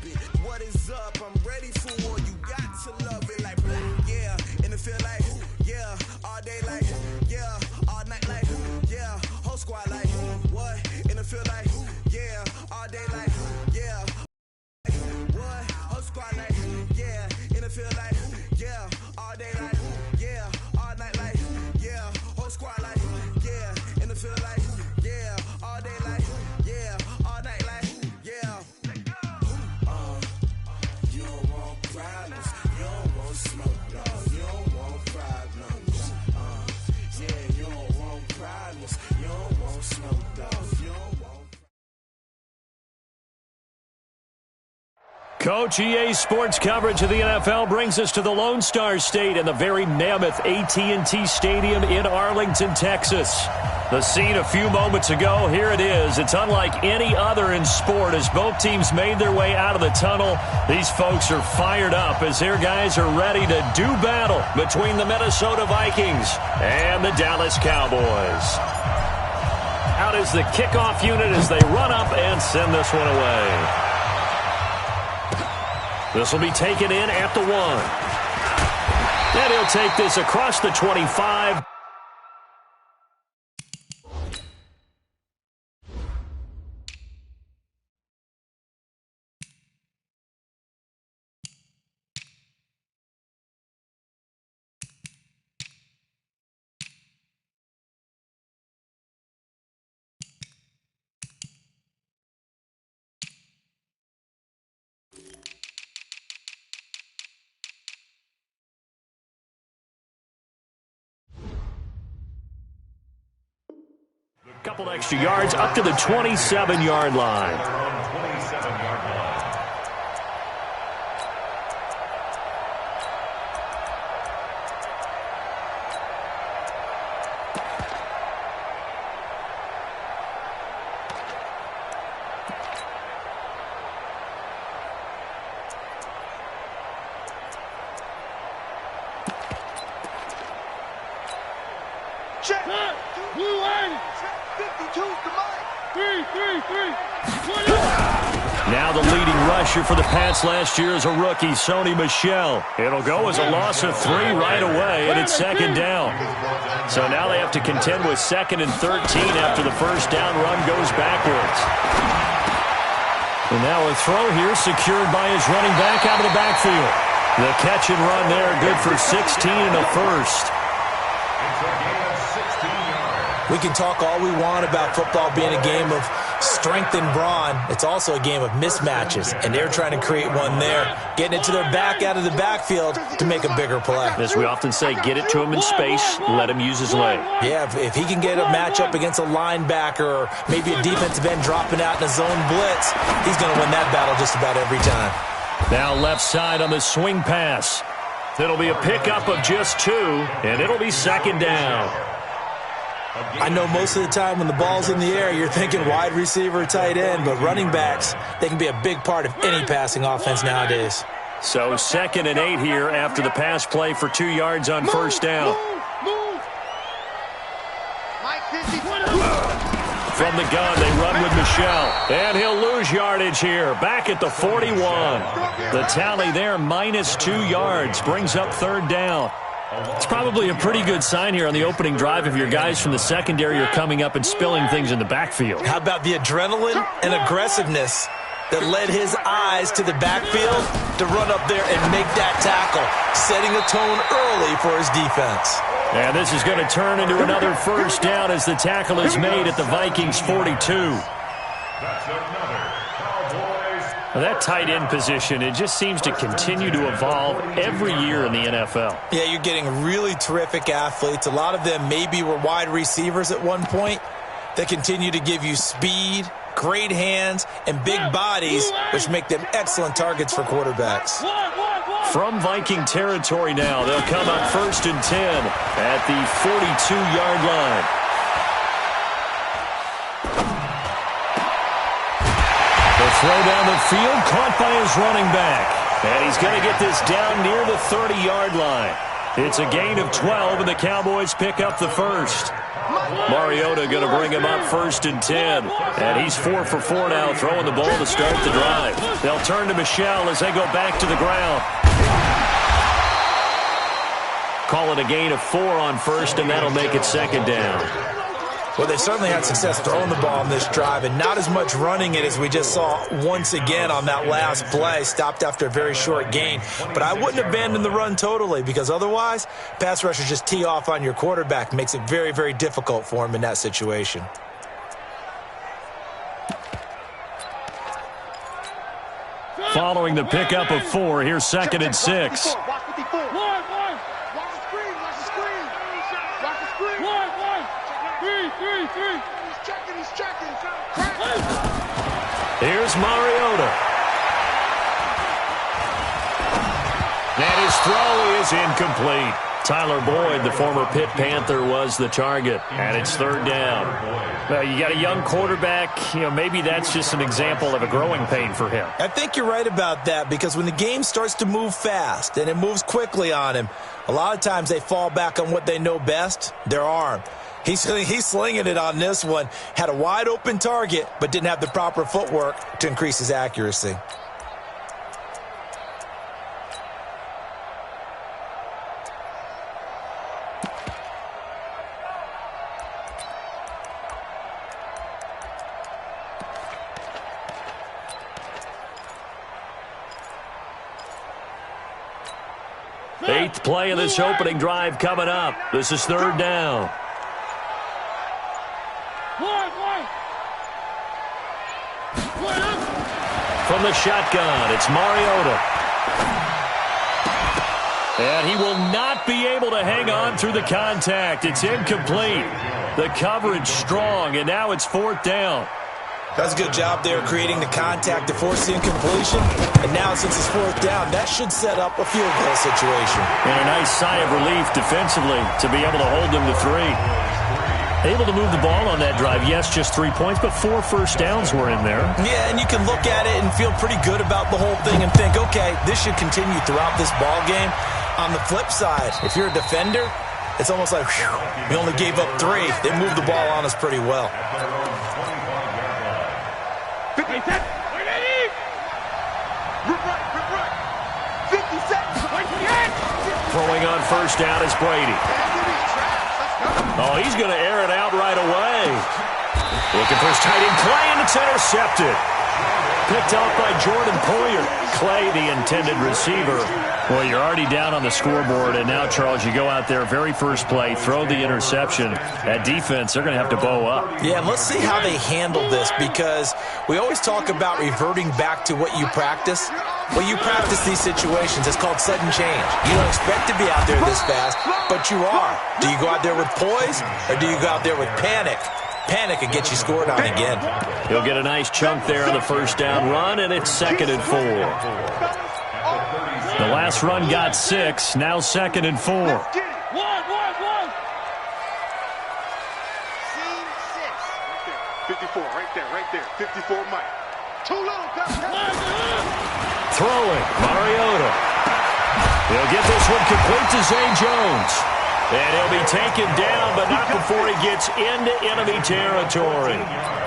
it. What is up? I'm ready for war. You got to love it like, yeah. In the field like, yeah. All day like, yeah. All night like, yeah. Whole squad like, what? In the field like, yeah. All day like, yeah. What? Whole squad like, yeah. In the field like, yeah. All day like, yeah. All night like, yeah. Whole squad like, yeah. In the field like, yeah. All day like, yeah. All night like, yeah. You don't want problems. You don't want smoke, dog. You don't want problems. Yeah, you don't want problems. You don't want smoke, dog. You don't want. Coach, EA Sports coverage of the NFL brings us to the Lone Star State and the very mammoth AT&T Stadium in Arlington, Texas. The scene a few moments ago, here it is. It's unlike any other in sport as both teams made their way out of the tunnel. These folks are fired up as their guys are ready to do battle between the Minnesota Vikings and the Dallas Cowboys. Out is the kickoff unit as they run up and send this one away. This will be taken in at the 1. And he'll take this across the 25. Couple extra yards up to the 27-yard line. Check. Blue line. 52 to Mike. 3. Now the leading rusher for the Pats last year is a rookie, Sony Michel. It'll go as a loss of 3 right away, and it's second down. So now they have to contend with 2nd and 13 after the first down run goes backwards. And now a throw here secured by his running back out of the backfield. The catch and run there, good for 16 and a first. We can talk all we want about football being a game of strength and brawn. It's also a game of mismatches, and they're trying to create one there, getting it to their back out of the backfield to make a bigger play. As we often say, get it to him in space, let him use his leg. Yeah, if he can get a matchup against a linebacker or maybe a defensive end dropping out in a zone blitz, he's going to win that battle just about every time. Now left side on the swing pass. It'll be a pickup of just 2, and it'll be second down. I know most of the time when the ball's in the air, you're thinking wide receiver, tight end, but running backs, they can be a big part of any passing offense nowadays. So 2nd and 8 here after the pass play for 2 yards on first down. From the gun, they run with Michel. And he'll lose yardage here, back at the 41. The tally there, minus 2 yards, brings up third down. It's probably a pretty good sign here on the opening drive if your guys from the secondary are coming up and spilling things in the backfield. How about the adrenaline and aggressiveness that led his eyes to the backfield to run up there and make that tackle, setting a tone early for his defense. And this is going to turn into another first down as the tackle is made at the Vikings 42. That's another Cowboys. That tight end position, it just seems to continue to evolve every year in the NFL. Yeah, you're getting really terrific athletes. A lot of them maybe were wide receivers at one point. They continue to give you speed, great hands, and big bodies, which make them excellent targets for quarterbacks. From Viking territory now, they'll come up 1st and 10 at the 42-yard line. The throw down the field, caught by his running back. And he's going to get this down near the 30-yard line. It's a gain of 12, and the Cowboys pick up the first. Mariota going to bring him up 1st and 10. And he's 4 for 4 now, throwing the ball to start the drive. They'll turn to Michel as they go back to the ground. Call it a gain of 4 on 1st, and that'll make it 2nd down. Well, they certainly had success throwing the ball on this drive, and not as much running it as we just saw once again on that last play. Stopped after a very short gain. But I wouldn't abandon the run totally, because otherwise, pass rushers just tee off on your quarterback. Makes it very, very difficult for him in that situation. Following the pickup of 4, here's 2nd and 6. Here's Mariota. And his throw is incomplete. Tyler Boyd, the former Pitt Panther, was the target. And it's 3rd down. Well, you got a young quarterback. Maybe that's just an example of a growing pain for him. I think you're right about that, because when the game starts to move fast and it moves quickly on him, a lot of times they fall back on what they know best, their arm. He's slinging it on this one. Had a wide open target, but didn't have the proper footwork to increase his accuracy. Eighth play of this opening drive coming up. This is 3rd down. From the shotgun, it's Mariota. And he will not be able to hang on through the contact. It's incomplete. The coverage strong, and now it's 4th down. That's a good job there creating the contact to force the incompletion. And now since it's 4th down, that should set up a field goal situation. And a nice sigh of relief defensively to be able to hold them to 3. Able to move the ball on that drive. Yes, just 3 points, but 4 first downs were in there. Yeah, and you can look at it and feel pretty good about the whole thing and think, okay, this should continue throughout this ball game. On the flip side, if you're a defender, it's almost like, whew, we only gave up 3. They moved the ball on us pretty well. Throwing on 1st down is Brady. Oh, he's going to air it out right away. Looking for his tight end, Clay, and it's intercepted. Picked off by Jordan Poyer. Clay, the intended receiver. Well, you're already down on the scoreboard, and now, Charles, you go out there, very first play, throw the interception. That defense, they're going to have to bow up. Yeah, and let's see how they handle this, because we always talk about reverting back to what you practice. Well, you practice these situations. It's called sudden change. You don't expect to be out there this fast, but you are. Do you go out there with poise, or do you go out there with panic? Panic and get you scored on again. He'll get a nice chunk there on the 1st down run, and it's 2nd and 4. The last run got 6, now 2nd and 4. One. Scene 6. 54, right there. 54, Mike. Too little, Throwing, Mariota. He'll get this one complete to Zay Jones. And he'll be taken down, but not before he gets into enemy territory.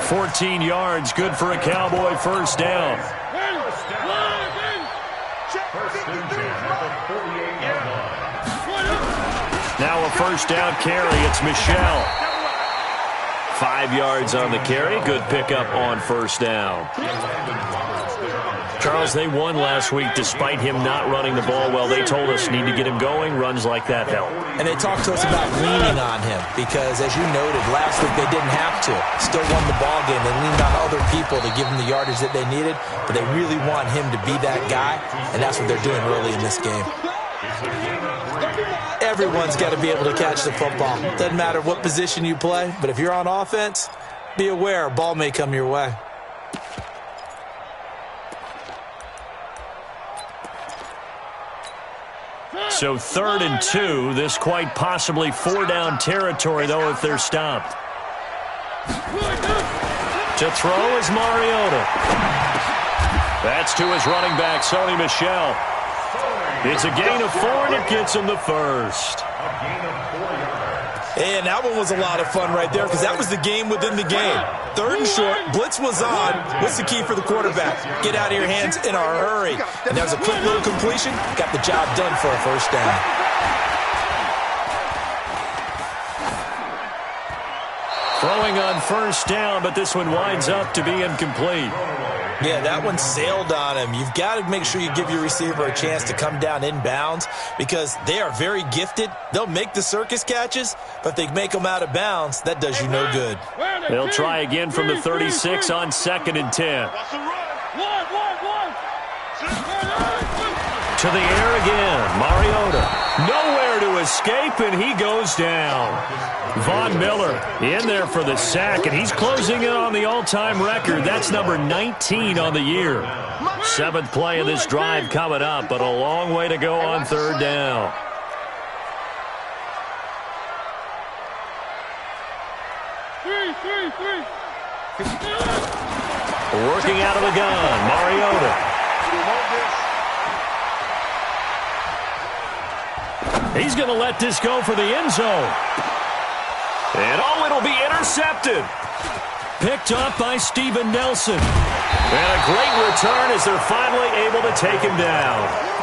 14 yards, good for a Cowboy 1st down. Now a 1st down carry, it's Michel. 5 yards on the carry, good pickup on 1st down. Charles, they won last week despite him not running the ball well. They told us need to get him going. Runs like that help. And they talked to us about leaning on him because, as you noted, last week they didn't have to. Still won the ball game. They leaned on other people to give them the yardage that they needed, but they really want him to be that guy, and that's what they're doing early in this game. Everyone's got to be able to catch the football. Doesn't matter what position you play, but if you're on offense, be aware a ball may come your way. So 3rd and 2. This quite possibly 4-down territory, though, if they're stopped. To throw is Mariota. That's to his running back, Sony Michel. It's a gain of 4, and it gets him the 1st. And that one was a lot of fun right there because that was the game within the game. 3rd and short, blitz was on. What's the key for the quarterback? Get out of your hands in a hurry. And that was a quick little completion. Got the job done for a first down. Throwing on first down, but this one winds up to be incomplete. Yeah, that one sailed on him. You've got to make sure you give your receiver a chance to come down inbounds because they are very gifted. They'll make the circus catches, but if they make them out of bounds, that does you no good. They'll try again from the 36 on 2nd and 10. To the air again, Mariota. Nowhere to escape, and he goes down. Von Miller in there for the sack, and he's closing in on the all-time record. That's number 19 on the year. 7th play of this drive coming up, but a long way to go on 3rd down. Working out of the gun, Mariota. He's going to let this go for the end zone. And it'll be intercepted. Picked up by Steven Nelson. And a great return as they're finally able to take him down.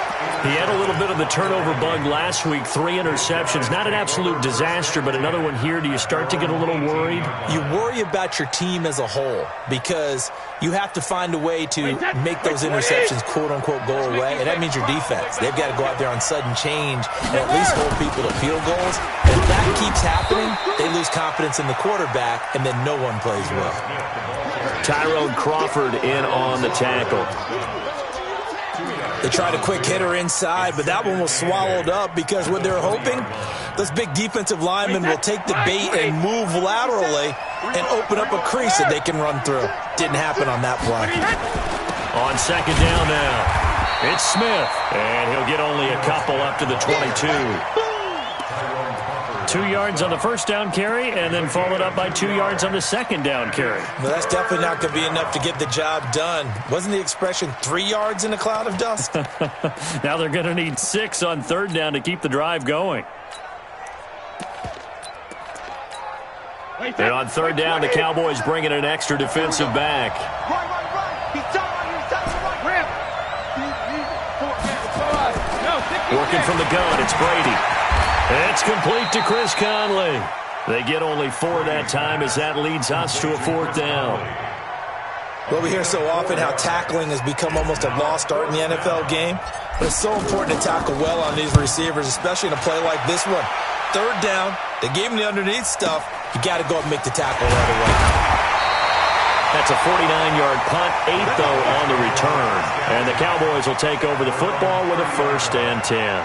He had a little bit of the turnover bug last week, 3 interceptions. Not an absolute disaster, but another one here. Do you start to get a little worried? You worry about your team as a whole because you have to find a way to make those interceptions, quote-unquote, go away, and that means your defense. They've got to go out there on sudden change and at least hold people to field goals. And if that keeps happening, they lose confidence in the quarterback, and then no one plays well. Tyrone Crawford in on the tackle. They tried a quick hitter inside, but that one was swallowed up because what they're hoping, those big defensive linemen will take the bait and move laterally and open up a crease that they can run through. Didn't happen on that play. On 2nd down now, it's Smith, and he'll get only a couple up to the 22. 2 yards on the first down carry, and then followed up by 2 yards on the 2nd down carry. Well, that's definitely not going to be enough to get the job done. Wasn't the expression 3 yards in a cloud of dust? Now they're going to need 6 on 3rd down to keep the drive going. And on 3rd down, the Cowboys bring in an extra defensive back. Working from the gun, it's Brady. It's complete to Chris Conley. They get only 4 that time as that leads us to a 4th down. Well, we hear so often how tackling has become almost a lost art in the NFL game, but it's so important to tackle well on these receivers, especially in a play like this one. 3rd down, they gave him the underneath stuff. You got to go and make the tackle right away. That's a 49-yard punt, 8 though on the return. And the Cowboys will take over the football with a 1st and 10.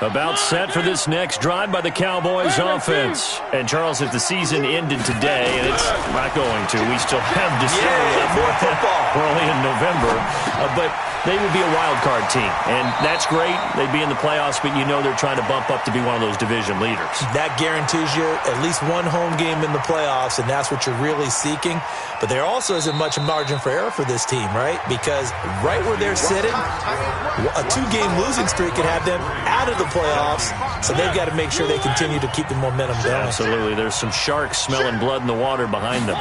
About set for this next drive by the Cowboys offense. And, Charles, if the season ended today, and it's not going to, we still have December left. More football. We're only in November. But they would be a wild card team. And that's great. They'd be in the playoffs, but you know they're trying to bump up to be one of those division leaders. That guarantees you at least one home game in the playoffs, and that's what you're really seeking. But there also isn't much margin for error for this team, right? Because right where they're sitting, a 2-game losing streak could have them out of the playoffs, so they've got to make sure they continue to keep the momentum going. Absolutely. There's some sharks smelling blood in the water behind them.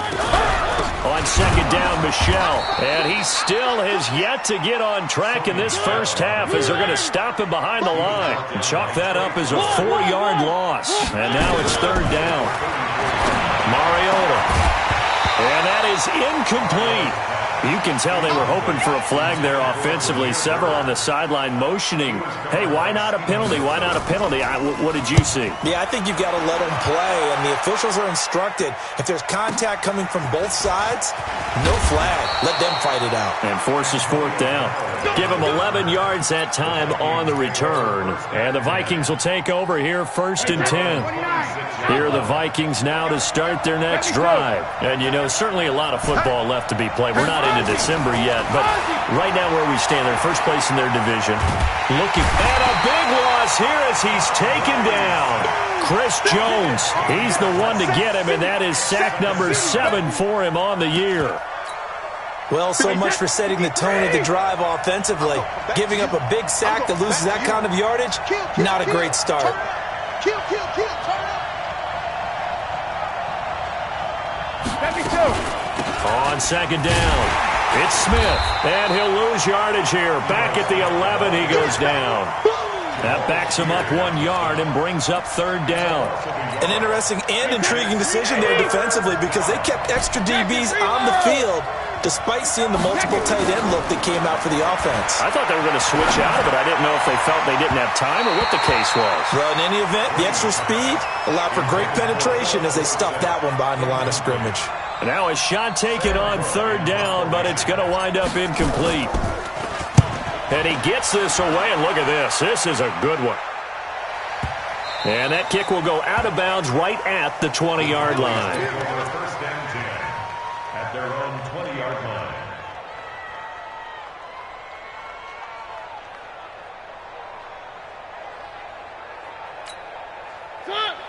On 2nd down, Michel. And he still has yet to get on track in this first half as they're going to stop him behind the line. And chalk that up as a 4-yard loss. And now it's 3rd down. Mariota. And that is incomplete. You can tell they were hoping for a flag there offensively. Several on the sideline motioning, hey, why not a penalty? Why not a penalty? What did you see? Yeah, I think you've got to let them play, and the officials are instructed. If there's contact coming from both sides, no flag. Let them fight it out. And forces 4th down. Give them 11 yards that time on the return. And the Vikings will take over here 1st and 10. Here are the Vikings now to start their next drive. And, you know, certainly a lot of football left to be played. We're not into December yet, but right now where we stand, they're first place in their division. Looking at a big loss here as he's taken down. Chris Jones, he's the one to get him, and that is sack number 7 for him on the year. Well, so much for setting the tone of the drive offensively. Giving up a big sack that loses that kind of yardage, not a great start. Kill, turn up. On second down, it's Smith, and he'll lose yardage here. Back at the 11, he goes down. That backs him up 1 yard and brings up third down. An interesting and intriguing decision there defensively because they kept extra DBs on the field despite seeing the multiple tight end look that came out for the offense. I thought they were going to switch out of it. I didn't know if they felt they didn't have time or what the case was. Well, in any event, the extra speed allowed for great penetration as they stuffed that one behind the line of scrimmage. Now a shot taken on third down, but it's going to wind up incomplete. And he gets this away, and look at this. This is a good one. And that kick will go out of bounds right at the 20-yard line. First down 10 at their own 20-yard line.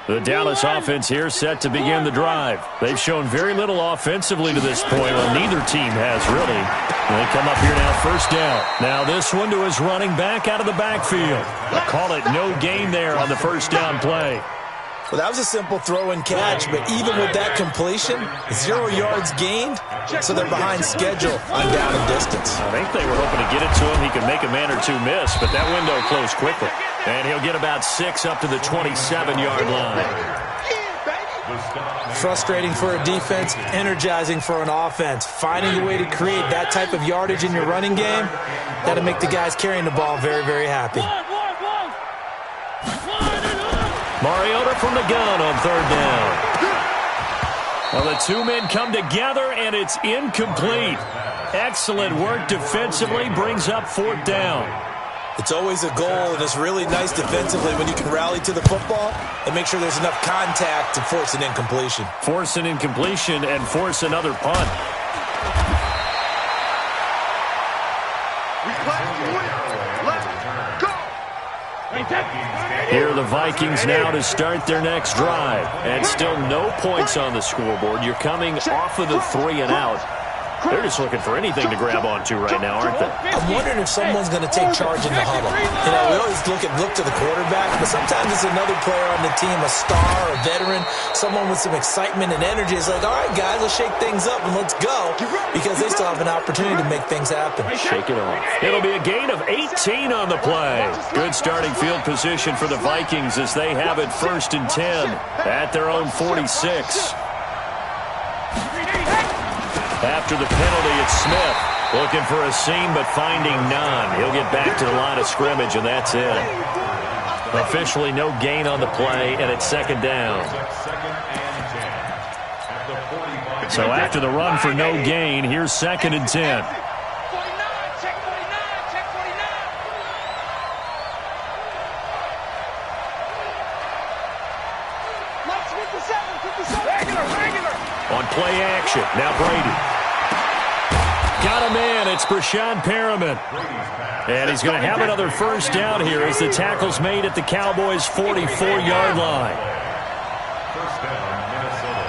The Dallas offense here set to begin the drive. They've shown very little offensively to this point. Well, neither team has really. They come up here now, first down. Now this one to his running back out of the backfield. I call it no gain there on the first down play. Well, that was a simple throw and catch, but even with that completion, 0 yards gained, so they're behind schedule on down and distance. I think they were hoping to get it to him. He could make a man or two miss, but that window closed quickly. And he'll get about 6 up to the 27-yard line. Frustrating for a defense, energizing for an offense. Finding a way to create that type of yardage in your running game, that'll make the guys carrying the ball very, very happy. Mariota from the gun on third down. Well, the two men come together, and it's incomplete. Excellent work defensively, brings up fourth down. It's always a goal, and it's really nice defensively when you can rally to the football and make sure there's enough contact to force an incompletion. Force an incompletion and force another punt. Here are the Vikings now to start their next drive. And still no points on the scoreboard. You're coming off of the 3 and out. They're just looking for anything to grab onto right now, aren't they? I'm wondering if someone's going to take charge in the huddle. You know, we always look to the quarterback, but sometimes it's another player on the team, a star, a veteran, someone with some excitement and energy. It's like, all right, guys, let's shake things up and let's go, because they still have an opportunity to make things happen. Shake it off. It'll be a gain of 18 on the play. Good starting field position for the Vikings as they have it 1st and 10 at their own 46. After the penalty, it's Smith. Looking for a seam, but finding none. He'll get back to the line of scrimmage, and that's it. Officially no gain on the play, and it's second down. So after the run for no gain, here's 2nd and 10. On play action, now Brady. Got a man, it's Brashad Perriman. And he's going to have another first down here as the tackle's made at the Cowboys' 44-yard line. First down, Minnesota.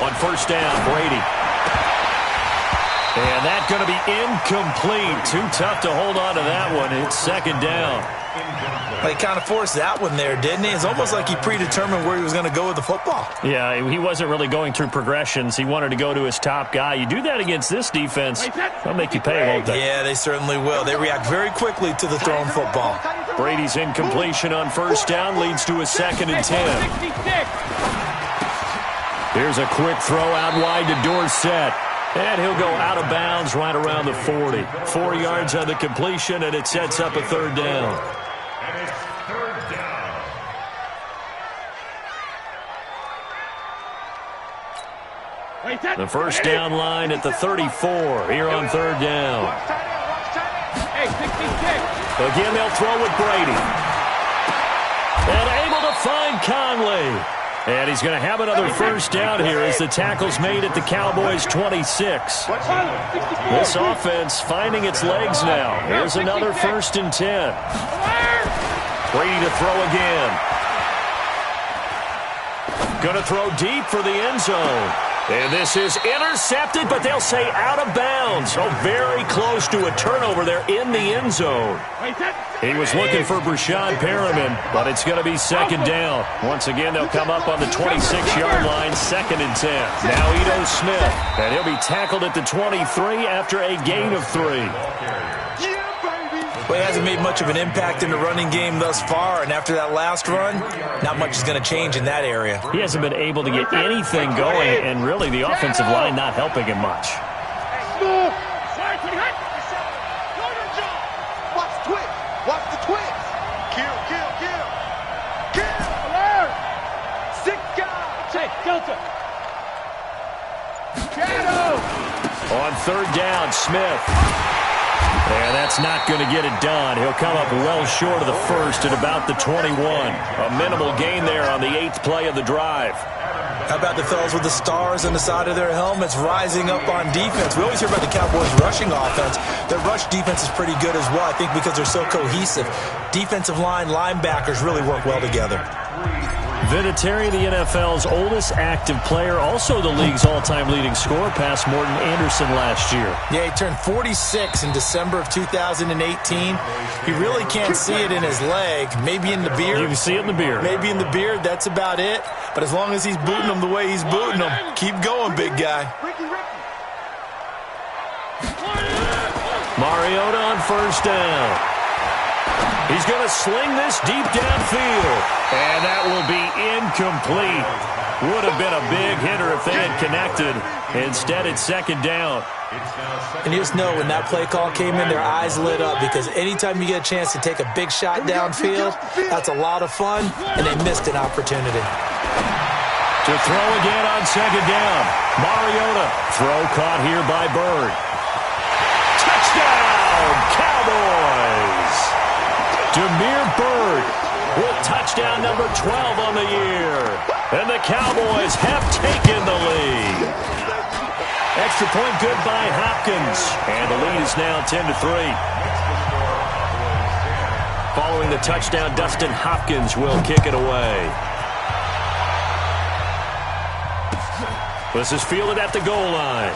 On first down, Brady. And that's going to be incomplete. Too tough to hold on to that one. It's second down. Well, he kind of forced that one there, didn't he? It's almost like he predetermined where he was going to go with the football. Yeah, he wasn't really going through progressions. He wanted to go to his top guy. You do that against this defense, they'll make you pay, won't they? Yeah, they certainly will. They react very quickly to the thrown football. Brady's incompletion on first down leads to a 2nd and 10. Here's a quick throw out wide to Dorsett. And he'll go out of bounds right around the 40. 4 yards on the completion, and it sets up a third down. And it's third down. The first down line at the 34 here on third down. Again, they'll throw with Brady. And able to find Conley. And he's going to have another first down here as the tackle's made at the Cowboys' 26. This offense finding its legs now. Here's another 1st and 10. Brady to throw again. Going to throw deep for the end zone. And this is intercepted, but they'll say out of bounds. Oh, very close to a turnover there in the end zone. He was looking for Brashad Perriman, but it's going to be second down. Once again, they'll come up on the 26-yard line, 2nd and 10. Now Ito Smith, and he'll be tackled at the 23 after a gain of 3. Well, he hasn't made much of an impact in the running game thus far, and after that last run, not much is going to change in that area. He hasn't been able to get anything going, and really the offensive line not helping him much. Watch the twist. Watch the twist. Kill, kill, kill. Kill. Alert. 6 guys. Check. Delta. Shadow. On 3rd down, Smith. And that's not going to get it done. He'll come up well short of the first at about the 21. A minimal gain there on the 8th play of the drive. How about the fellas with the stars on the side of their helmets rising up on defense? We always hear about the Cowboys' rushing offense. Their rush defense is pretty good as well, I think, because they're so cohesive. Defensive line, linebackers really work well together. Vinatieri, the NFL's oldest active player, also the league's all-time leading scorer, past Morton Anderson last year. Yeah, he turned 46 in December of 2018. He really can't see it in his leg. Maybe in the beard. You can see it in the beard. Maybe in the beard. That's about it. But as long as he's booting them the way he's booting them, keep going, big guy. Mariota on 1st down. He's going to sling this deep downfield. And that will be incomplete. Would have been a big hitter if they had connected. Instead, it's 2nd down. And you just know when that play call came in, their eyes lit up, because anytime you get a chance to take a big shot downfield, that's a lot of fun, and they missed an opportunity. To throw again on 2nd down. Mariota. Throw caught here by Bird. Touchdown, Cowboys! Damiere Byrd with touchdown number 12 on the year. And the Cowboys have taken the lead. Extra point good by Hopkins. And the lead is now 10-3. Following the touchdown, Dustin Hopkins will kick it away. This is fielded at the goal line.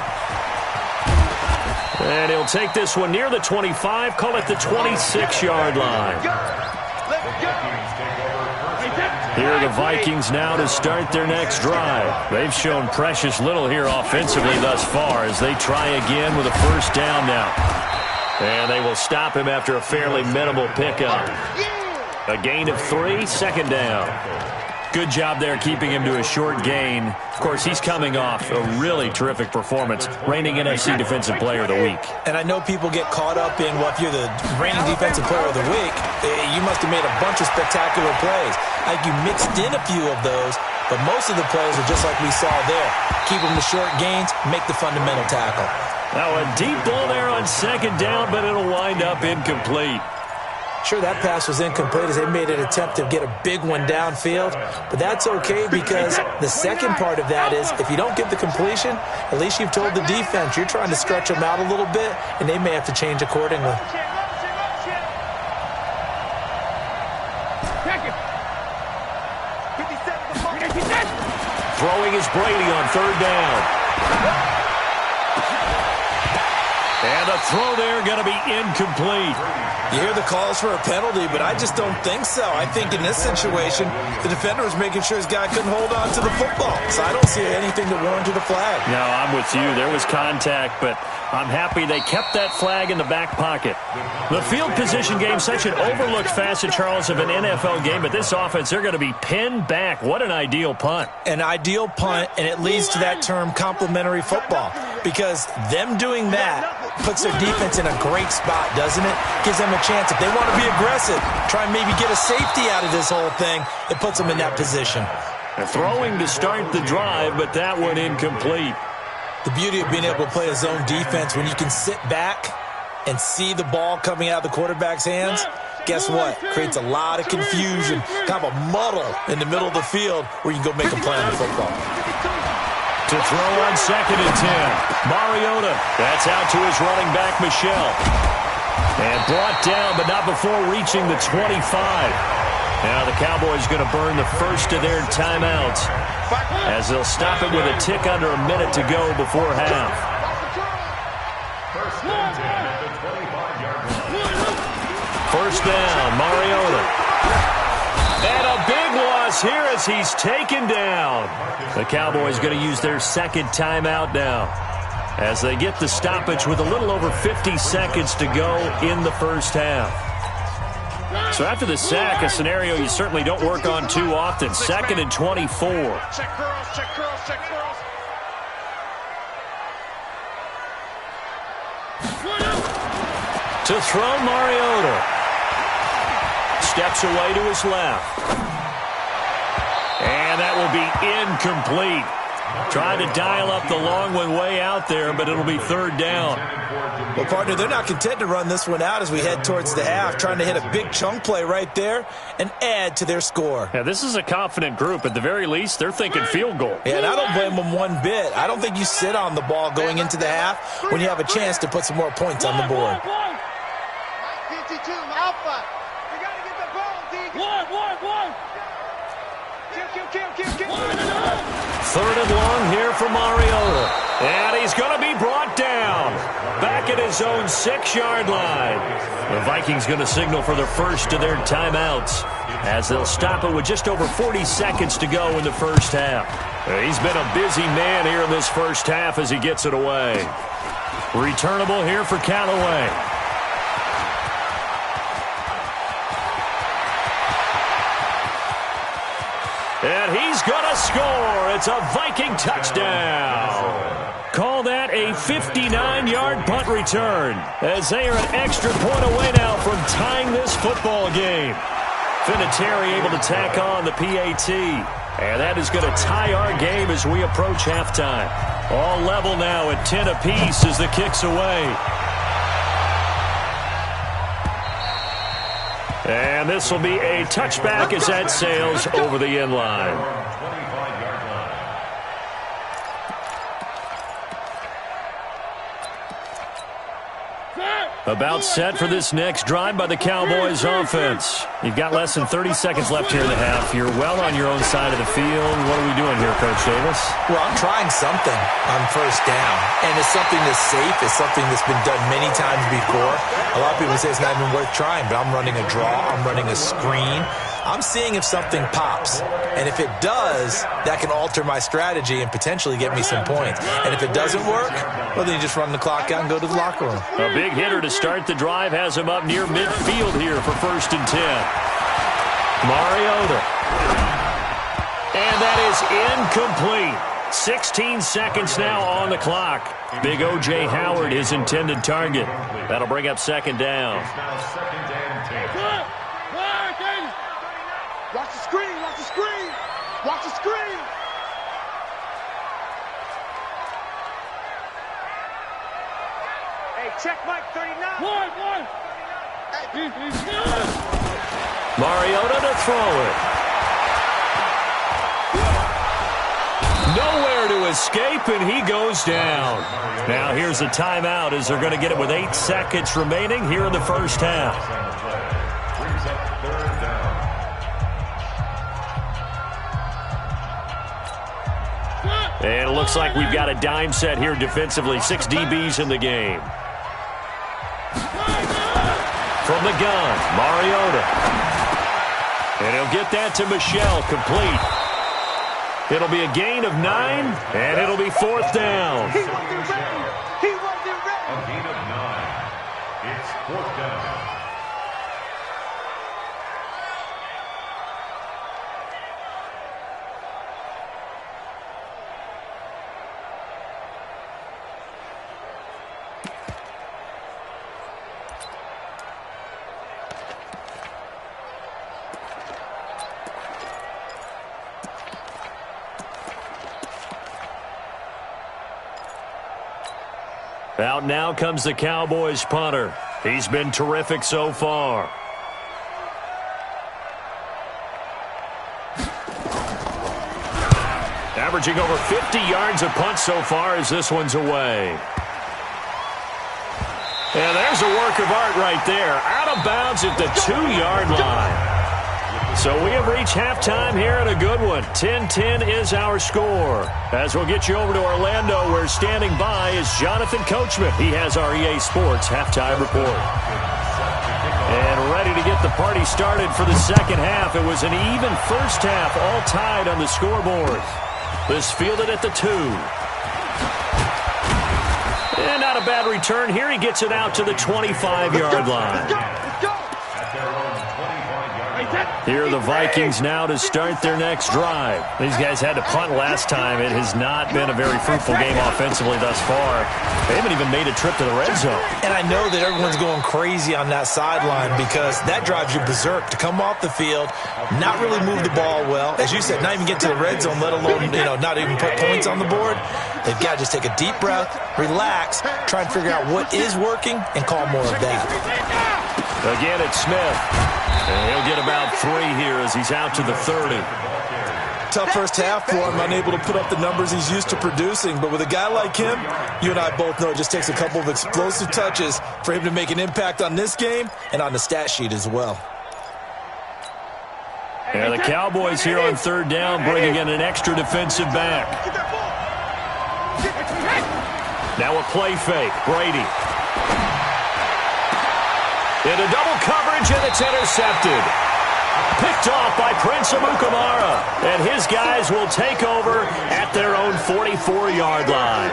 And he'll take this one near the 25, call it the 26-yard line. Here are the Vikings now to start their next drive. They've shown precious little here offensively thus far as they try again with a 1st down now. And they will stop him after a fairly minimal pickup. A gain of 3, 2nd down. Good job there keeping him to a short gain. Of course, he's coming off a really terrific performance, reigning NFC Defensive Player of the Week. And I know people get caught up in, well, if you're the reigning Defensive Player of the Week, you must have made a bunch of spectacular plays. I think you mixed in a few of those, but most of the plays are just like we saw there. Keep them to short gains, make the fundamental tackle. Now a deep ball there on 2nd down, but it'll wind up incomplete. Sure, that pass was incomplete as they made an attempt to get a big one downfield, but that's okay because the second part of that is if you don't get the completion, at least you've told the defense you're trying to stretch them out a little bit, and they may have to change accordingly. Throwing is Brady on 3rd down. And the throw there going to be incomplete. You hear the calls for a penalty, but I just don't think so. I think in this situation, the defender was making sure his guy couldn't hold on to the football. So I don't see anything that warranted a flag. No, I'm with you. There was contact, but I'm happy they kept that flag in the back pocket. The field position game, such an overlooked facet, Charles, of an NFL game, but this offense, they're going to be pinned back. What an ideal punt. An ideal punt, and it leads to that term complementary football, because them doing that puts their defense in a great spot, doesn't it? Gives them a chance. If they want to be aggressive, try and maybe get a safety out of this whole thing, it puts them in that position. Throwing to start the drive, but that one incomplete. The beauty of being able to play a zone defense when you can sit back and see the ball coming out of the quarterback's hands, guess what? Creates a lot of confusion, kind of a muddle in the middle of the field where you can go make a play on the football. To throw on 2nd and 10. Mariota. That's out to his running back, Michel. And brought down, but not before reaching the 25. Now the Cowboys going to burn the first of their timeouts as they'll stop it with a tick under a minute to go before half. First and 10 at the 25-yard line. First down, Mariota. And a big loss here as he's taken down. The Cowboys going to use their second timeout now as they get the stoppage with a little over 50 seconds to go in the first half. So after the sack, a scenario you certainly don't work on too often. 2nd and 24. Check curls, check curls, check curls. To throw, Mariota. Steps away to his left. And that will be incomplete. Trying to dial up the long one way out there, but it'll be third down. Well, partner, they're not content to run this one out as we head towards the half, trying to hit a big chunk play right there and add to their score. Yeah, this is a confident group. At the very least, they're thinking field goal. Yeah, and I don't blame them one bit. I don't think you sit on the ball going into the half when you have a chance to put some more points on the board. 52, Alpha. You got to get the ball, D. One. Kill. Third and long here for Mariota. And he's going to be brought down. Back at his own 6-yard line. The Vikings going to signal for the first of their timeouts as they'll stop it with just over 40 seconds to go in the first half. He's been a busy man here in this first half as he gets it away. Returnable here for Callaway. And he's going to score. It's a Viking touchdown. Call that a 59-yard punt return as they are an extra point away now from tying this football game. Vinatieri able to tack on the PAT. And that is going to tie our game as we approach halftime. All level now at 10 apiece as the kick's away. And this will be a touchback as that sails over the end line. About set for this next drive by the Cowboys offense. You've got less than 30 seconds left here in the half. You're well on your own side of the field. What are we doing here, Coach Davis? Well, I'm trying something on first down, and it's something that's safe. It's something that's been done many times before. A lot of people say it's not even worth trying, but I'm running a draw. I'm running a screen. I'm seeing if something pops, and if it does, that can alter my strategy and potentially get me some points. And if it doesn't work, well, then you just run the clock out and go to the locker room. A big hitter to start the drive has him up near midfield here for 1st and 10. Mariota. And that is incomplete. 16 seconds now on the clock. Big O.J. Howard, his intended target. That'll bring up 2nd down. Watch the screen. Watch the screen. Hey, check Mike 39. One. Mariota to throw it. Nowhere to escape, and he goes down. Now here's a timeout as they're going to get it with 8 seconds remaining here in the first half. Brings up 3rd down. And it looks like we've got a dime set here defensively. 6 DBs in the game. From the gun, Mariota. And he'll get that to Michel, complete. It'll be a gain of 9, and it'll be 4th down. He wasn't ready. A gain of 9. It's 4th down. Out now comes the Cowboys punter. He's been terrific so far. Averaging over 50 yards a punt so far as this one's away. And there's a work of art right there. Out of bounds at the 2-yard line. So we have reached halftime here at a good one. 10-10 is our score. As we'll get you over to Orlando, where standing by is Jonathan Coachman. He has our EA Sports halftime report. And ready to get the party started for the second half. It was an even first half, all tied on the scoreboard. This fielded at the 2. And not a bad return here. He gets it out to the 25-yard line. Here are the Vikings now to start their next drive. These guys had to punt last time. It has not been a very fruitful game offensively thus far. They haven't even made a trip to the red zone. And I know that everyone's going crazy on that sideline because that drives you berserk to come off the field, not really move the ball well. As you said, not even get to the red zone, let alone, not even put points on the board. They've got to just take a deep breath, relax, try and figure out what is working, and call more of that. Again, it's Smith. And he'll get about 3 here as he's out to the 30. Tough first half for him, unable to put up the numbers he's used to producing. But with a guy like him, you and I both know it just takes a couple of explosive touches for him to make an impact on this game and on the stat sheet as well. Yeah, the Cowboys here on third down, bringing in an extra defensive back. Now a play fake. Brady. Into double coverage, and it's intercepted. Picked off by Prince Amukamara. And his guys will take over at their own 44-yard line.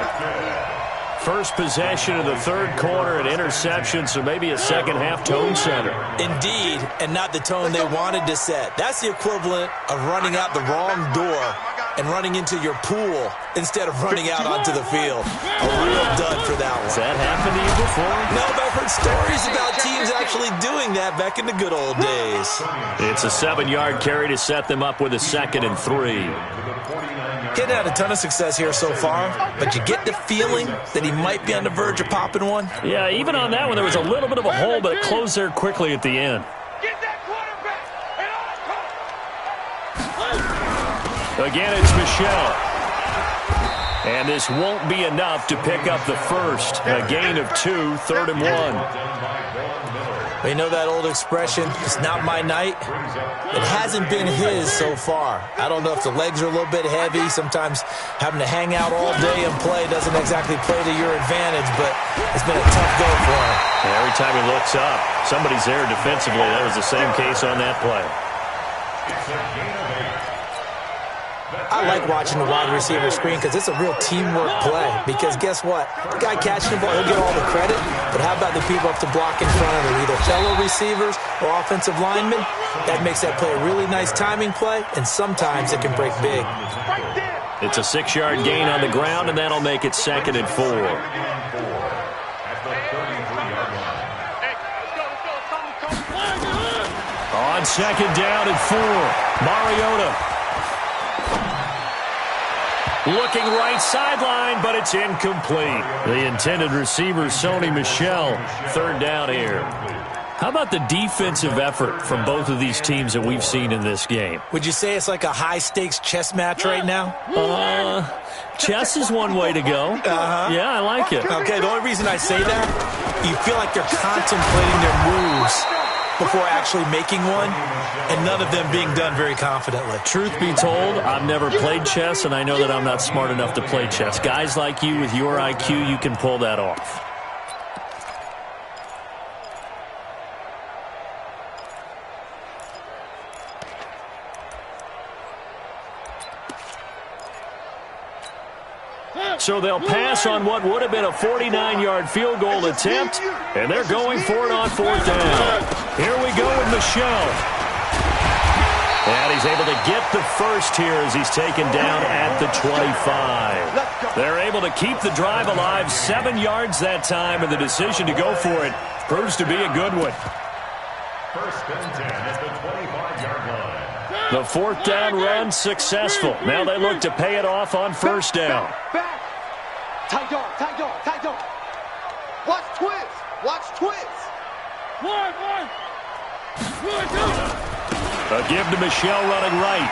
First possession of the third quarter, an interception, so maybe a second-half tone setter. Indeed, and not the tone they wanted to set. That's the equivalent of running out the wrong door and running into your pool instead of running out onto the field. A real dud for that one. Has that happened to you before? No, but I've heard stories about teams actually doing that back in the good old days. It's a 7-yard carry to set them up with a 2nd and 3. Hadn't had a ton of success here so far, but you get the feeling that he might be on the verge of popping one. Yeah, even on that one, there was a little bit of a hole, but it closed there quickly at the end. Get that quarterback Again, it's Michelle. And this won't be enough to pick up the first. A gain of 2, 3rd and 1. You know that old expression, it's not my night? It hasn't been his so far. I don't know if the legs are a little bit heavy. Sometimes having to hang out all day and play doesn't exactly play to your advantage, but it's been a tough go for him. Every time he looks up, somebody's there defensively. That was the same case on that play. I like watching the wide receiver screen because it's a real teamwork play. Because guess what? The guy catching the ball, he'll get all the credit. But how about the people up to block in front of him? Either fellow receivers or offensive linemen. That makes that play a really nice timing play, and sometimes it can break big. It's a 6-yard gain on the ground, and that'll make it 2nd and 4. On 2nd down and 4, Mariota. Looking right sideline, but it's incomplete. The intended receiver, Sony Michel, 3rd down here. How about the defensive effort from both of these teams that we've seen in this game? Would you say it's like a high-stakes chess match right now? Chess is one way to go. Yeah, I like it. Okay, the only reason I say that, you feel like they're contemplating their moves before actually making one, and none of them being done very confidently. Truth be told, I've never played chess, and I know that I'm not smart enough to play chess. Guys like you with your IQ, you can pull that off. So they'll pass on what would have been a 49-yard field goal attempt, and they're going for it on 4th down. Here we go with Michel. And he's able to get the first here as he's taken down at the 25. They're able to keep the drive alive, 7 yards that time, and the decision to go for it proves to be a good one. 1st and 10 at the 25-yard line. The 4th down run successful. Now they look to pay it off on 1st down. Back. Tight dog, tight dog, tight dog. Watch twist. Watch twist. One. A give to Michel running right.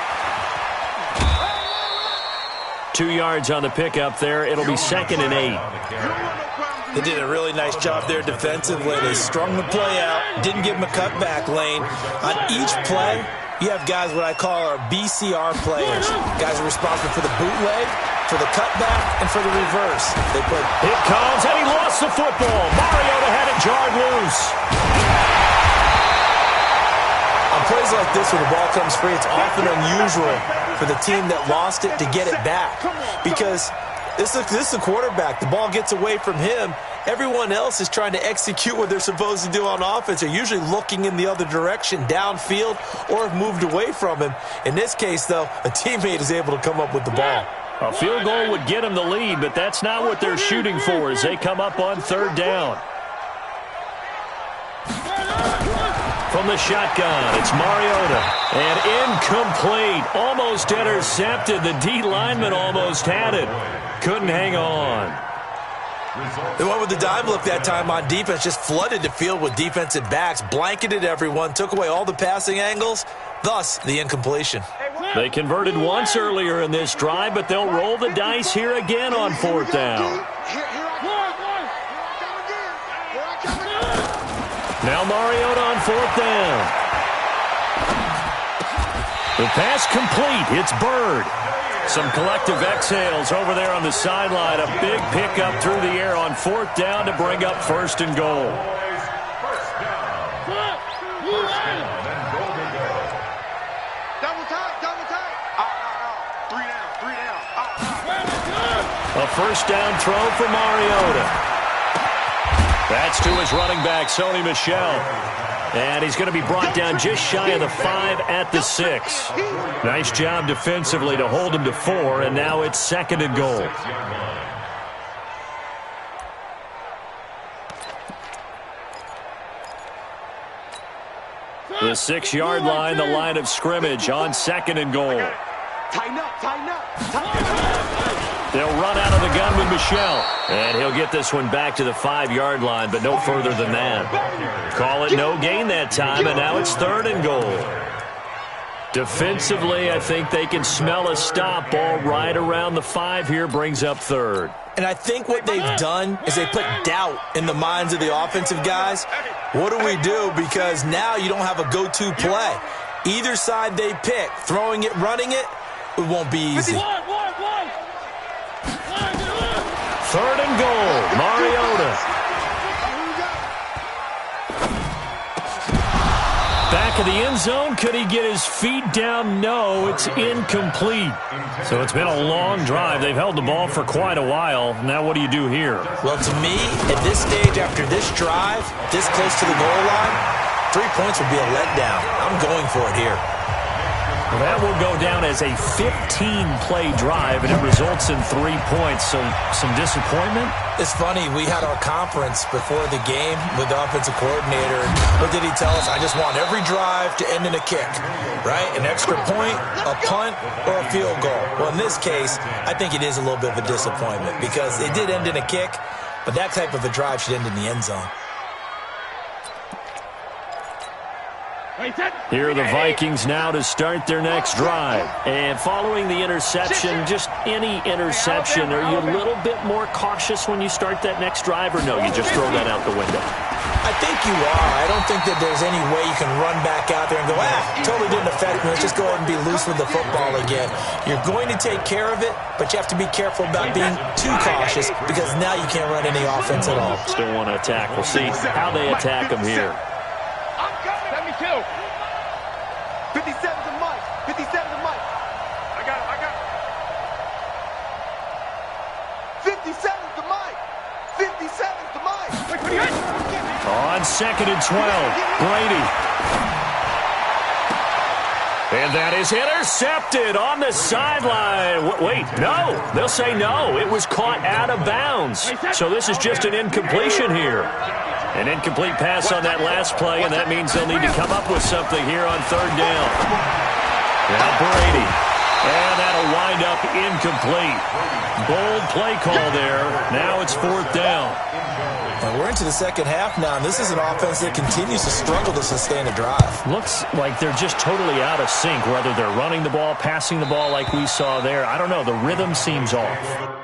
2 yards on the pickup there. It'll be 2nd and 8. They did a really nice job there defensively. They strung the play out, didn't give him a cutback lane. On each play, You have guys what I call our BCR players. Guys are responsible for the bootleg, for the cutback, and for the reverse. It comes, and he lost the football. Mariota had it jarred loose. On plays like this where the ball comes free, it's often unusual for the team that lost it to get it back. Because this is a quarterback. The ball gets away from him. Everyone else is trying to execute what they're supposed to do on offense. They're usually looking in the other direction, downfield, or have moved away from him. In this case, though, a teammate is able to come up with the ball. A field goal would get them the lead, but that's not what they're shooting for as they come up on third down. From the shotgun, it's Mariota. And incomplete. Almost intercepted. The D lineman almost had it. Couldn't hang on. They went with the dime look that time on defense, just flooded the field with defensive backs, blanketed everyone, took away all the passing angles, thus the incompletion. They converted once earlier in this drive, but they'll roll the dice here again on fourth down. Now Mariota on fourth down. The pass complete. It's Bird. Some collective exhales over there on the sideline. A big pickup through the air on fourth down to bring up first and goal. First down and goal to go. Double time. Three down. A first down throw for Mariota. That's to his running back, Sony Michel. And he's going to be brought down just shy of the 5 at the 6. Nice job defensively to hold him to 4, and now it's second and goal. The 6-yard line, the line of scrimmage on second and goal. Tighten up. They'll run out of the gun with Michel. And he'll get this one back to the 5-yard line, but no further than that. Call it no gain that time, and now it's third and goal. Defensively, I think they can smell a stop ball right around the 5 here, brings up third. And I think what they've done is they put doubt in the minds of the offensive guys. What do we do? Because now you don't have a go-to play. Either side they pick, throwing it, running it, it won't be easy. Third and goal, Mariota. Back of the end zone, could he get his feet down? No, it's incomplete. So it's been a long drive. They've held the ball for quite a while. Now what do you do here? Well, to me, at this stage, after this drive, this close to the goal line, 3 points would be a letdown. I'm going for it here. Well, that will go down as a 15-play drive, and it results in 3 points. So some disappointment? It's funny. We had our conference before the game with the offensive coordinator. What did he tell us? I just want every drive to end in a kick, right? An extra point, a punt, or a field goal. Well, in this case, I think it is a little bit of a disappointment because it did end in a kick, but that type of a drive should end in the end zone. Here are the Vikings now to start their next drive. And following the interception, just any interception, are you a little bit more cautious when you start that next drive, or no, you just throw that out the window? I think you are. I don't think that there's any way you can run back out there and go, totally didn't affect me. Let's just go ahead and be loose with the football again. You're going to take care of it, but you have to be careful about being too cautious because now you can't run any offense at all. Still want to attack. We'll see how they attack them here. 57 to Mike. 57 to Mike. I got it. 57 to Mike. 57 to Mike. On second and 12, Brady. And that is intercepted on the sideline. Wait, no. They'll say no. It was caught out of bounds. So this is just an incompletion here. An incomplete pass on that last play, and that means they'll need to come up with something here on third down. Now Brady. And that'll wind up incomplete. Bold play call there. Now it's fourth down. And we're into the second half now, and this is an offense that continues to struggle to sustain a drive. Looks like they're just totally out of sync, whether they're running the ball, passing the ball like we saw there. I don't know. The rhythm seems off.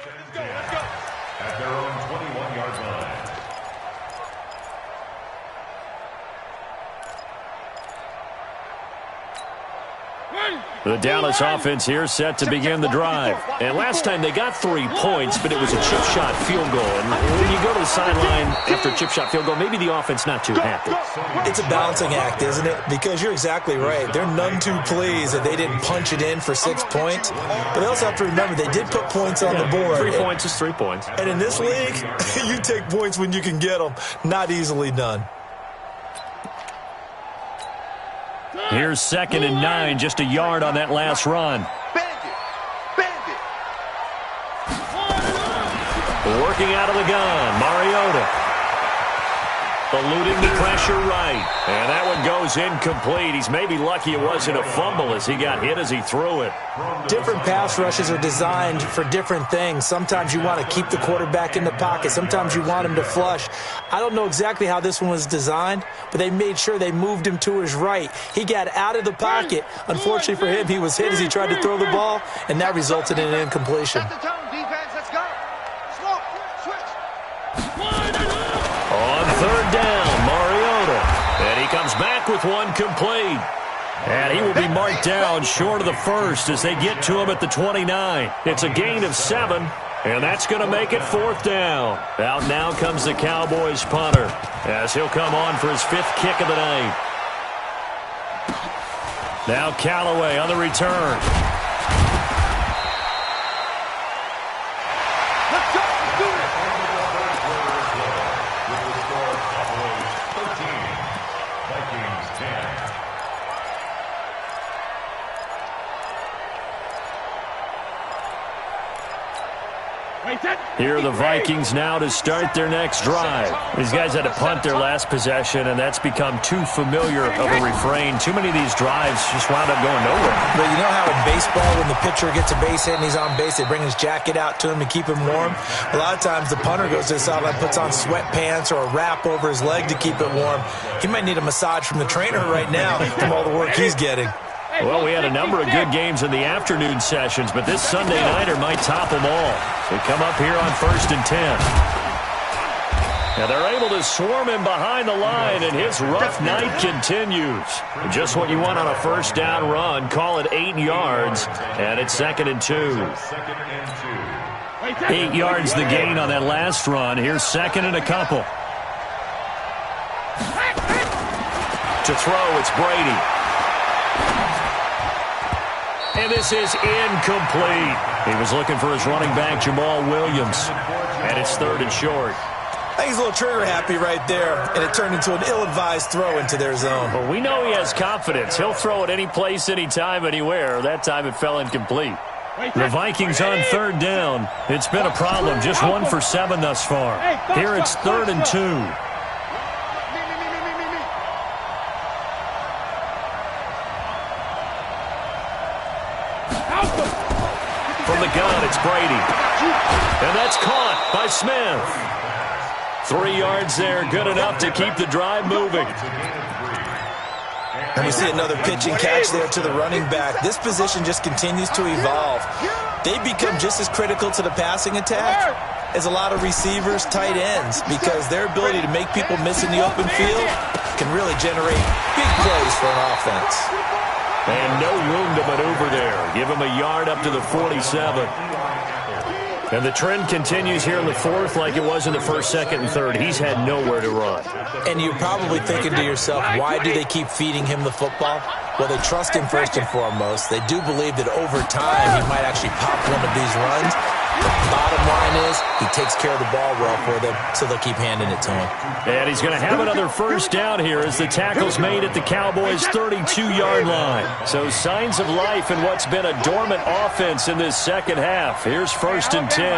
At their own 21-yard line. The Dallas offense here set to begin the drive. And last time they got 3 points, but it was a chip shot field goal. And when you go to the sideline after a chip shot field goal, maybe the offense not too happy. It's a balancing act, isn't it? Because you're exactly right. They're none too pleased that they didn't punch it in for 6 points. But they also have to remember they did put points on the board. 3 points is 3 points. And in this league, you take points when you can get them. Not easily done. Here's 2nd and 9, just a yard on that last run. Working out of the gun, Mariota. Eluding the pressure right. And that one goes incomplete. He's maybe lucky it wasn't a fumble as he got hit as he threw it. Different pass rushes are designed for different things. Sometimes you want to keep the quarterback in the pocket. Sometimes you want him to flush. I don't know exactly how this one was designed, but they made sure they moved him to his right. He got out of the pocket. Unfortunately for him, he was hit as he tried to throw the ball, and that resulted in an incompletion. Set the tone, defense. Let's go. Slow. Switch. On 3rd down, Mariota. And he comes back with one complete. And he will be marked down short of the first as they get to him at the 29. It's a gain of 7, and that's going to make it 4th down. Out now comes the Cowboys punter as he'll come on for his 5th kick of the night. Now Callaway on the return. Here are the Vikings now to start their next drive. These guys had to punt their last possession, and that's become too familiar of a refrain. Too many of these drives just wound up going nowhere. But you know how in baseball, when the pitcher gets a base hit and he's on base, they bring his jacket out to him to keep him warm? A lot of times the punter goes to the sideline, puts on sweatpants or a wrap over his leg to keep it warm. He might need a massage from the trainer right now from all the work he's getting. Well, we had a number of good games in the afternoon sessions, but this Sunday nighter might top them all. They come up here on 1st and 10. Now they're able to swarm him behind the line, and his rough night continues. Just what you want on a 1st down run. Call it 8 yards, and it's 2nd and 2. 8 yards the gain on that last run. Here's 2nd and a couple. To throw, it's Brady. And this is incomplete. He was looking for his running back, Jamal Williams. And it's 3rd and short. I think he's a little trigger happy right there, and it turned into an ill-advised throw into their zone. Well, we know he has confidence. He'll throw it any place, anytime, anywhere. That time it fell incomplete. The Vikings on 3rd down. It's been a problem. Just 1 for 7 thus far. Here it's 3rd and 2. From the gun, it's Brady. And that's caught by Smith. 3 yards there, good enough to keep the drive moving. And we see another pitch and catch there to the running back. This position just continues to evolve. They become just as critical to the passing attack as a lot of receivers, tight ends, because their ability to make people miss in the open field can really generate big plays for an offense. And no room to maneuver there. Give him a yard up to the 47. And the trend continues here in the 4th like it was in the 1st, 2nd, and 3rd. He's had nowhere to run. And you're probably thinking to yourself, why do they keep feeding him the football? Well, they trust him first and foremost. They do believe that over time he might actually pop one of these runs. Bottom line is he takes care of the ball well for them, so they'll keep handing it to him. And he's going to have another 1st down here as the tackle's made at the Cowboys' 32-yard line. So signs of life in what's been a dormant offense in this 2nd half. Here's 1st and 10.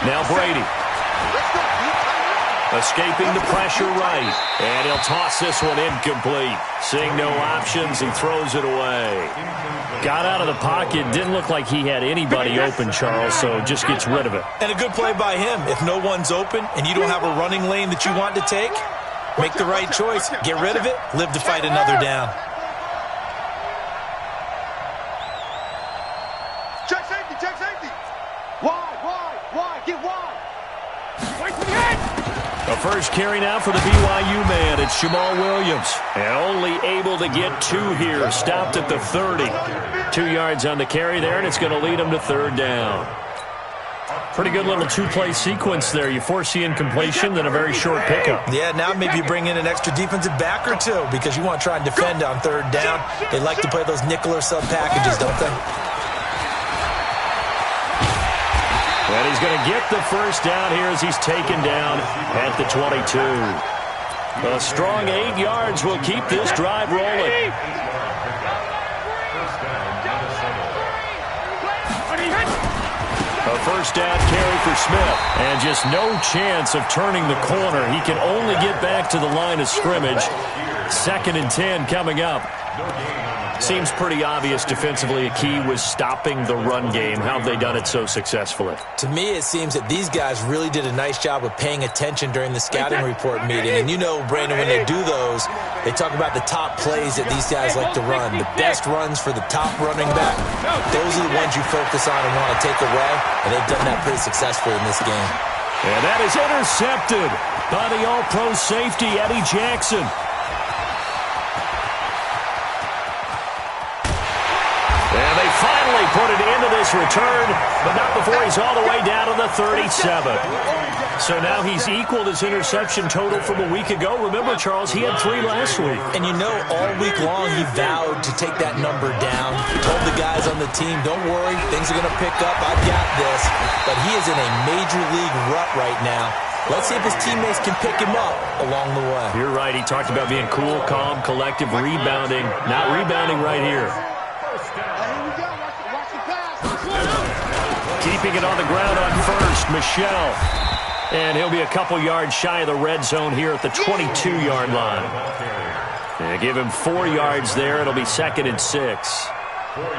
Now Brady. Escaping the pressure right. And he'll toss this one incomplete. Seeing no options, he throws it away. Got out of the pocket. Didn't look like he had anybody open, Charles, so just gets rid of it. And a good play by him. If no one's open and you don't have a running lane that you want to take, make the right choice. Get rid of it. Live to fight another down. Get wide. Wait for the head. The first carry now for the BYU man. It's Jamal Williams. And only able to get 2 here. Stopped at the 30. 2 yards on the carry there, and it's going to lead him to 3rd down. Pretty good little 2-play sequence there. You force the incompletion, then a very short pickup. Yeah, now maybe you bring in an extra defensive back or 2 because you want to try and defend on 3rd down. They like to play those nickel or sub packages, don't they? And he's going to get the first down here as he's taken down at the 22. A strong 8 yards will keep this drive rolling. A first down carry for Smith. And just no chance of turning the corner. He can only get back to the line of scrimmage. 2nd and 10 coming up. Seems pretty obvious defensively a key was stopping the run game. How have they done it so successfully? To me, it seems that these guys really did a nice job of paying attention during the scouting report meeting. And you know, Brandon, when they do those, they talk about the top plays that these guys like to run. The best runs for the top running back. Those are the ones you focus on and want to take away. And they've done that pretty successfully in this game. And that is intercepted by the All-Pro safety, Eddie Jackson. And they finally put it into this return, but not before he's all the way down to the 37. So now he's equaled his interception total from a week ago. Remember, Charles, he had 3 last week. And you know, all week long he vowed to take that number down. He told the guys on the team, don't worry, things are going to pick up. I've got this. But he is in a major league rut right now. Let's see if his teammates can pick him up along the way. You're right. He talked about being cool, calm, collective, rebounding. Not rebounding right here. Keeping it on the ground on first, Michelle. And he'll be a couple yards shy of the red zone here at the 22-yard line. And give him 4 yards there. It'll be 2nd and 6.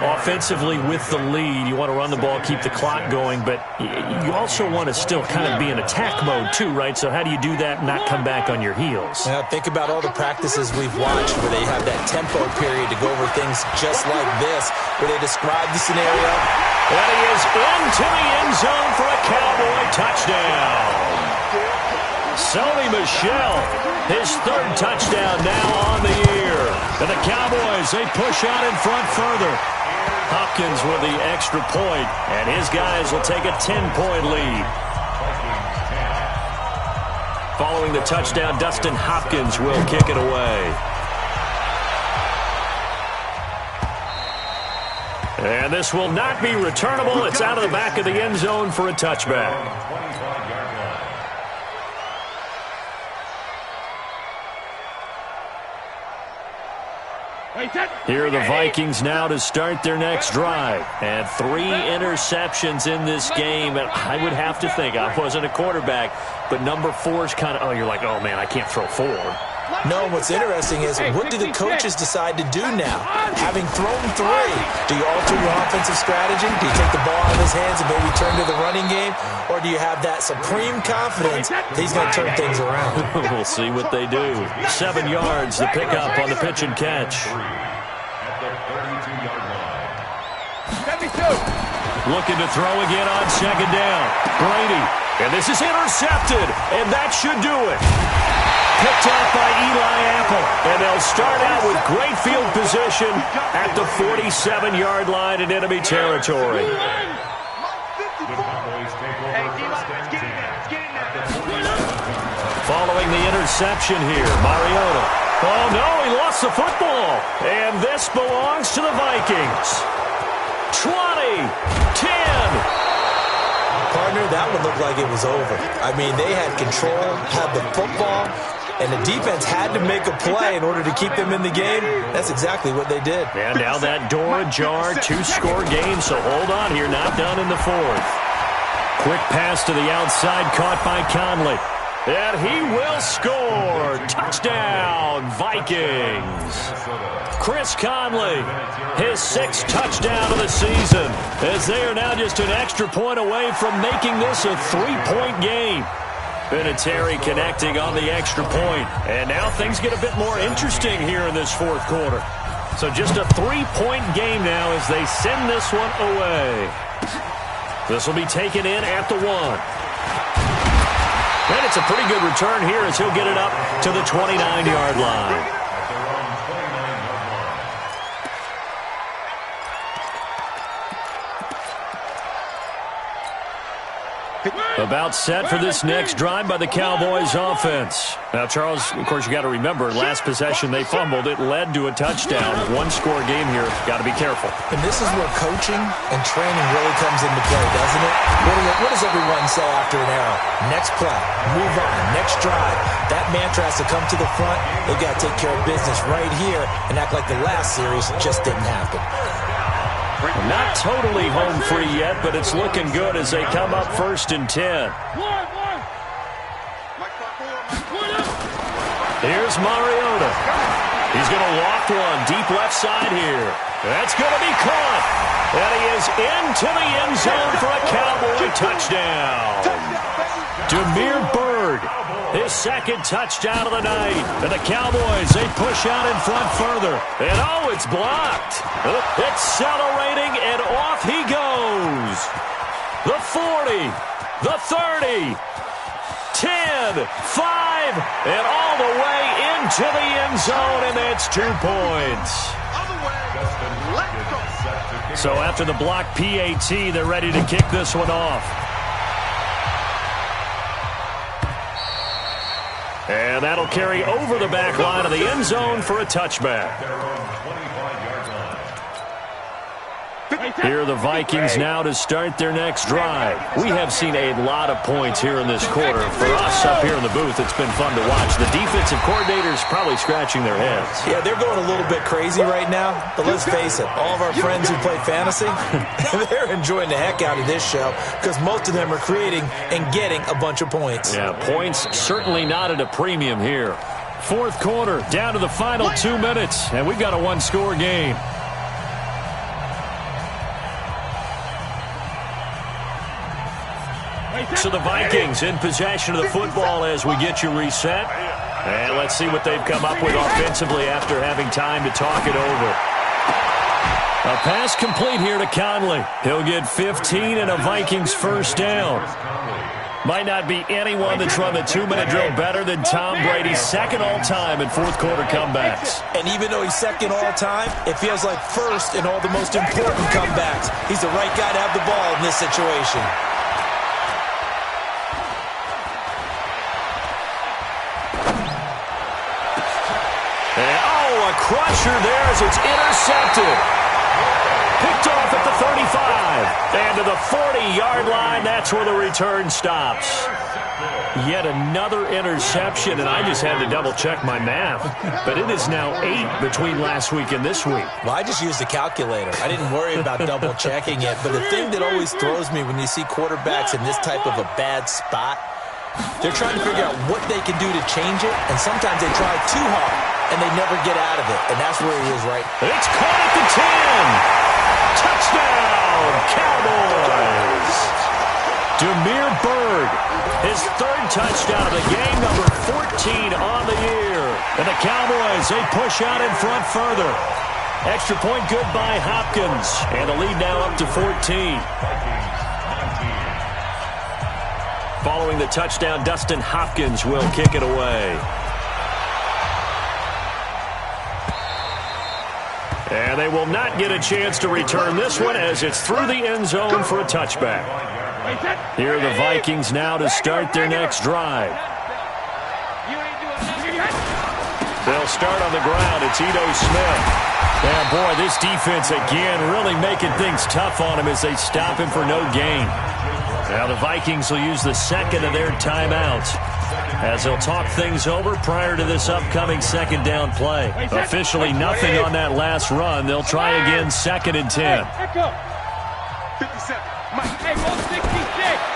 Offensively with the lead, you want to run the ball, keep the clock going, but you also want to still kind of be in attack mode too, right? So how do you do that and not come back on your heels? Now, think about all the practices we've watched where they have that tempo period to go over things just like this, where they describe the scenario. And he is into the end zone for a Cowboy touchdown. Sonny Michel, his 3rd touchdown now on the year. And the Cowboys, they push out in front further. Hopkins with the extra point, and his guys will take a 10-point lead. Following the touchdown, Dustin Hopkins will kick it away. And this will not be returnable. It's out of the back of the end zone for a touchback. Here are the Vikings now to start their next drive. And 3 interceptions in this game. And I would have to think, I wasn't a quarterback, but number 4 is kind of, you're like, oh, man, I can't throw 4. No, what's interesting is what do the coaches decide to do now? Having thrown 3, do you alter your offensive strategy? Do you take the ball out of his hands and maybe turn to the running game? Or do you have that supreme confidence that he's going to turn things around? We'll see what they do. 7 yards, the pickup on the pitch and catch. Looking to throw again on 2nd down. Brady. And this is intercepted. And that should do it. Picked up by Eli Apple. And they'll start out with great field position at the 47-yard line in enemy territory. Following the interception here, Mariota. Oh, no, he lost the football. And this belongs to the Vikings. 20, 10. Partner, that one looked like it was over. I mean, they had control, had the football, and the defense had to make a play in order to keep them in the game. That's exactly what they did. And now that door ajar, 2-score game, so hold on here, not done in the 4th. Quick pass to the outside, caught by Conley. And he will score. Touchdown, Vikings. Chris Conley, his 6th touchdown of the season, as they are now just an extra point away from making this a 3-point game. Vinatieri connecting on the extra point. And now things get a bit more interesting here in this 4th quarter. So just a 3-point game now as they send this one away. This will be taken in at the 1. And it's a pretty good return here as he'll get it up to the 29-yard line. About set for this next drive by the Cowboys offense. Now, Charles, of course, you got to remember, last possession they fumbled. It led to a touchdown. One-score game here. Got to be careful. And this is where coaching and training really comes into play, doesn't it? What does everyone say after an error? Next play, move on, next drive. That mantra has to come to the front. They've got to take care of business right here and act like the last series just didn't happen. Not totally home free yet, but it's looking good as they come up 1st and 10. Here's Mariota. He's going to loft one deep left side here. That's going to be caught. And he is into the end zone for a Cowboy touchdown. Demir Bird, his second touchdown of the night. And the Cowboys, they push out in front further. And oh, it's blocked. Accelerating, and off he goes. The 40, the 30, 10, 5, and all the way into the end zone, and that's 2 points. So after the block PAT, they're ready to kick this one off. And that'll carry over the back line of the end zone for a touchback. Here are the Vikings now to start their next drive. We have seen a lot of points here in this quarter. For us up here in the booth, it's been fun to watch. The defensive coordinators probably scratching their heads. Yeah, they're going a little bit crazy right now. But let's face it, all of our friends who play fantasy, they're enjoying the heck out of this show because most of them are creating and getting a bunch of points. Yeah, points certainly not at a premium here. 4th quarter, down to the final 2 minutes, and we've got a one-score game. So the Vikings in possession of the football as we get you reset. And let's see what they've come up with offensively after having time to talk it over. A pass complete here to Conley. He'll get 15 and a Vikings first down. Might not be anyone that's run the 2-minute drill better than Tom Brady, second all-time in 4th quarter comebacks. And even though he's second all-time, it feels like first in all the most important comebacks. He's the right guy to have the ball in this situation. Crusher there as it's intercepted. Picked off at the 35. And to the 40-yard line, that's where the return stops. Yet another interception, and I just had to double-check my math. But it is now 8 between last week and this week. Well, I just used a calculator. I didn't worry about double-checking it. But the thing that always throws me when you see quarterbacks in this type of a bad spot, they're trying to figure out what they can do to change it, and sometimes they try too hard, and they never get out of it, and that's where he is right. It's caught at the 10. Touchdown, Cowboys. Demir Bird, his 3rd touchdown of the game, number 14 on the year. And the Cowboys, they push out in front further. Extra point good by Hopkins, and the lead now up to 14. Following the touchdown, Dustin Hopkins will kick it away. And they will not get a chance to return this one as it's through the end zone for a touchback. Here are the Vikings now to start their next drive. They'll start on the ground. It's Ito Smith. And boy, this defense again really making things tough on him as they stop him for no gain. Now the Vikings will use the second of their timeouts as they'll talk things over prior to this upcoming second down play. Officially nothing on that last run. They'll try again 2nd and 10.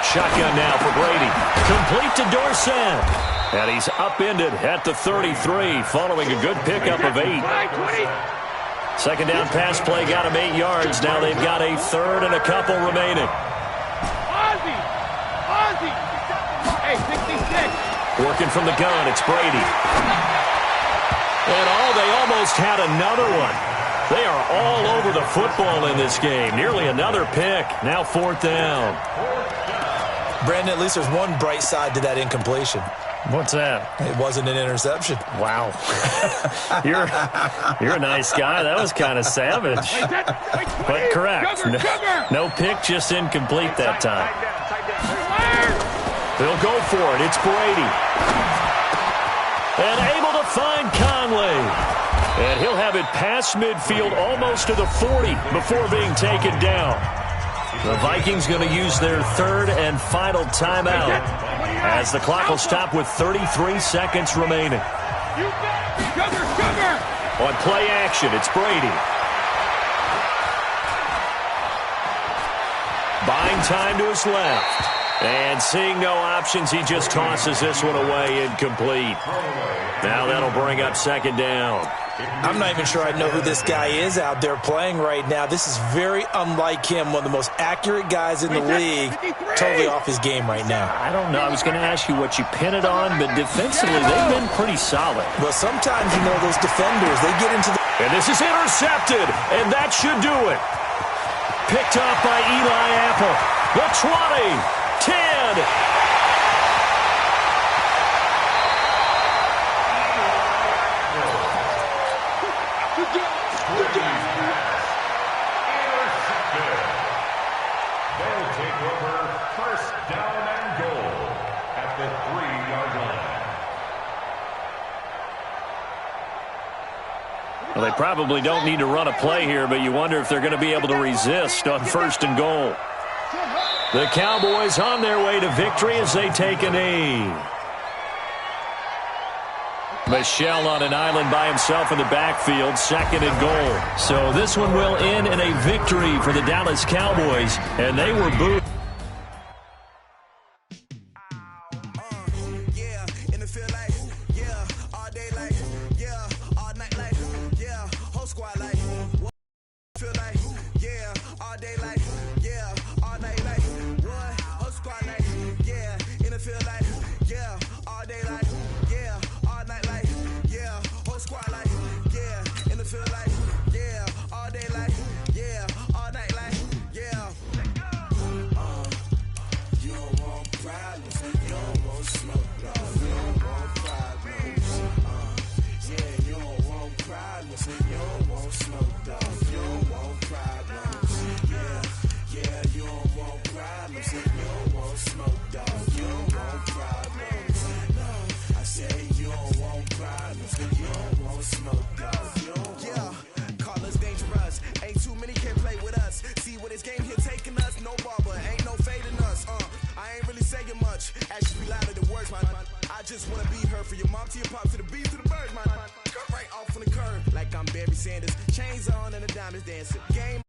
Shotgun now for Brady. Complete to Dorsett. And he's upended at the 33 following a good pickup of 8. Second down pass play got him 8 yards. Now they've got a 3rd and a couple remaining. Working from the gun, it's Brady. And they almost had another one. They are all over the football in this game. Nearly another pick. Now 4th down. Brandon, at least there's one bright side to that incompletion. What's that? It wasn't an interception. Wow. You're a nice guy. That was kind of savage. But correct. No pick, just incomplete that time. They'll go for it. It's Brady. And able to find Conley. And he'll have it past midfield almost to the 40 before being taken down. The Vikings going to use their 3rd and final timeout as the clock will stop with 33 seconds remaining. On play action, it's Brady. Buying time to his left. And seeing no options, he just tosses this one away incomplete. Now that'll bring up 2nd down. I'm not even sure I know who this guy is out there playing right now. This is very unlike him, one of the most accurate guys in the league. Totally off his game right now. I don't know. I was going to ask you what you pin it on, but defensively they've been pretty solid. Well, sometimes, you know, those defenders, they get into the... And this is intercepted, and that should do it. Picked up by Eli Apple. The 20. 10. They'll take over 1st down and goal at the 3-yard line. Well, they probably don't need to run a play here, but you wonder if they're going to be able to resist on 1st and goal. The Cowboys on their way to victory as they take a knee. Michel on an island by himself in the backfield, 2nd and goal. So this one will end in a victory for the Dallas Cowboys, and they were booed. Just wanna be her for your mom to your pop to the beat to the birds, man. Cut right off on the curb like I'm Barry Sanders. Chains on and the diamonds dancing. Game.